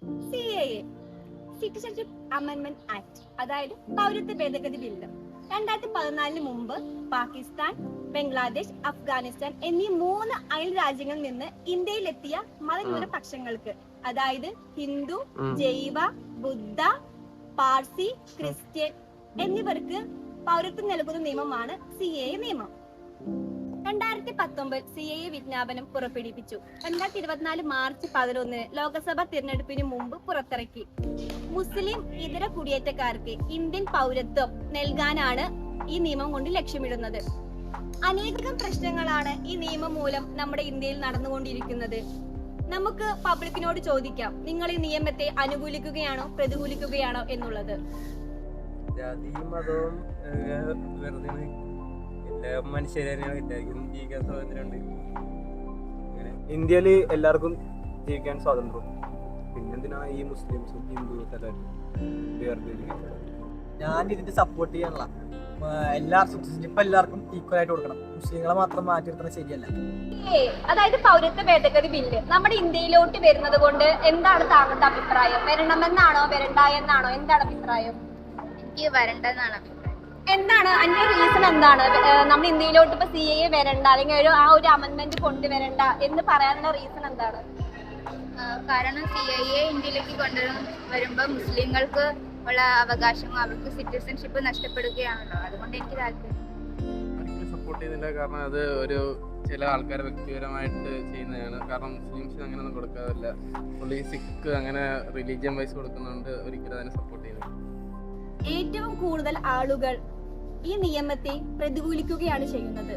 CAA citizenship amendment act, അതായത് പൗരത്വ ഭേദഗതി ബില്ല് 2014 മുമ്പ് പാകിസ്ഥാൻ, ബംഗ്ലാദേശ്, അഫ്ഗാനിസ്ഥാൻ എന്നീ 3 അയൽ രാജ്യങ്ങളിൽ നിന്ന് ഇന്ത്യയിലെത്തിയ മതന്യൂനപക്ഷങ്ങൾക്ക്, അതായത് ഹിന്ദു, ജൈവ, ബുദ്ധ, പാർസി, ക്രിസ്ത്യൻ എന്നിവർക്ക് പൗരത്വം നൽകുന്ന നിയമമാണ് CAA നിയമം. 2019 CAA വിജ്ഞാപനം പുറപ്പെടുവിച്ചു. 2024 മാർച്ച് 11 ലോക്സഭാ തിരഞ്ഞെടുപ്പിന് മുമ്പ് പുറത്തിറക്കി. മുസ്ലിം ഇതര കുടിയേറ്റക്കാർക്ക് ഇന്ത്യൻ പൗരത്വം നൽകാനാണ് ഈ നിയമം കൊണ്ട് ലക്ഷ്യമിടുന്നത്. അനേകം പ്രശ്നങ്ങളാണ് ഈ നിയമം മൂലം നമ്മുടെ ഇന്ത്യയിൽ നടന്നുകൊണ്ടിരിക്കുന്നത്. നമുക്ക് പബ്ലിക്കിനോട് ചോദിക്കാം, നിങ്ങൾ ഈ നിയമത്തെ അനുകൂലിക്കുകയാണോ പ്രതികൂലിക്കുകയാണോ എന്നുള്ളത്. ജാതിയും മതവും വെറുതെ മനുഷ്യരെ ജീവിക്കാൻ സ്വാതന്ത്ര്യമുണ്ട്. ഇന്ത്യയിൽ എല്ലാവർക്കും ജീവിക്കാൻ സ്വാതന്ത്ര്യം. പിന്നെന്തിനാ ഈ മുസ്ലിംസും ഹിന്ദുസ് എല്ലാവരും വേർതിരിക്കുന്നത്? ഞാൻ ഇതിന്റെ സപ്പോർട്ട് ചെയ്യാനുള്ള എല്ലാ സിറ്റിസൺഷിപ്പ് എല്ലാവർക്കും ഈക്വൽ ആയിട്ട് കൊടുക്കണം. മുസ്ലിങ്ങളെ മാത്രം മാറ്റി നിർത്തുന്നത് ശരിയല്ല. അതായത് പൗരത്വ ഭേദഗതി ബില്ല് നമ്മുടെ ഇന്ത്യയിലോട്ട് വരുന്നത് കൊണ്ട് എന്താണ് താങ്കളുടെ അഭിപ്രായം? വരണമെന്നാണോ വരണ്ട എന്നാണോ? എന്താണ് അഭിപ്രായം? എനിക്ക് വരണ്ടെന്നാണ് അഭിപ്രായം. എന്താണ് അതിന്റെ റീസൺ? എന്താണ് നമ്മുടെ ഇന്ത്യയിലോട്ട് ഇപ്പൊ CAA വരണ്ട അല്ലെങ്കിൽ ആ ഒരു അമെൻഡ്മെന്റ് കൊണ്ടുവരണ്ട എന്ന് പറയാനുള്ള റീസൺ എന്താണ്? കാരണം CAA ഇന്ത്യയിലേക്ക് വരുമ്പോൾ മുസ്ലിങ്ങൾക്ക് ഉള്ള അവകാശവും അവർക്ക് സിറ്റിസൺഷിപ്പ് നഷ്ടപ്പെടുകയാണല്ലോ. അതുകൊണ്ട് എനിക്ക് താല്പര്യം സപ്പോർട്ട് ചെയ്യുന്നില്ല. കാരണം അത് ഒരു ചില ആൾക്കാർ വ്യക്തിപരമായിട്ട് ചെയ്യുന്നതാണ്. കാരണം മുസ്ലിംസിന് അങ്ങനെയൊന്നും കൊടുക്കാറില്ല. പുള്ളി സിഖ് അങ്ങനെ റിലീജിയൻ വൈസ് കൊടുക്കുന്നുണ്ട്. ഒരിക്കലും അതിനെ സപ്പോർട്ട് ചെയ്യുന്നില്ല. ഏറ്റവും കൂടുതൽ ആളുകൾ ഈ നിയമത്തെ പ്രതികൂലിക്കുകയാണ് ചെയ്യുന്നത്.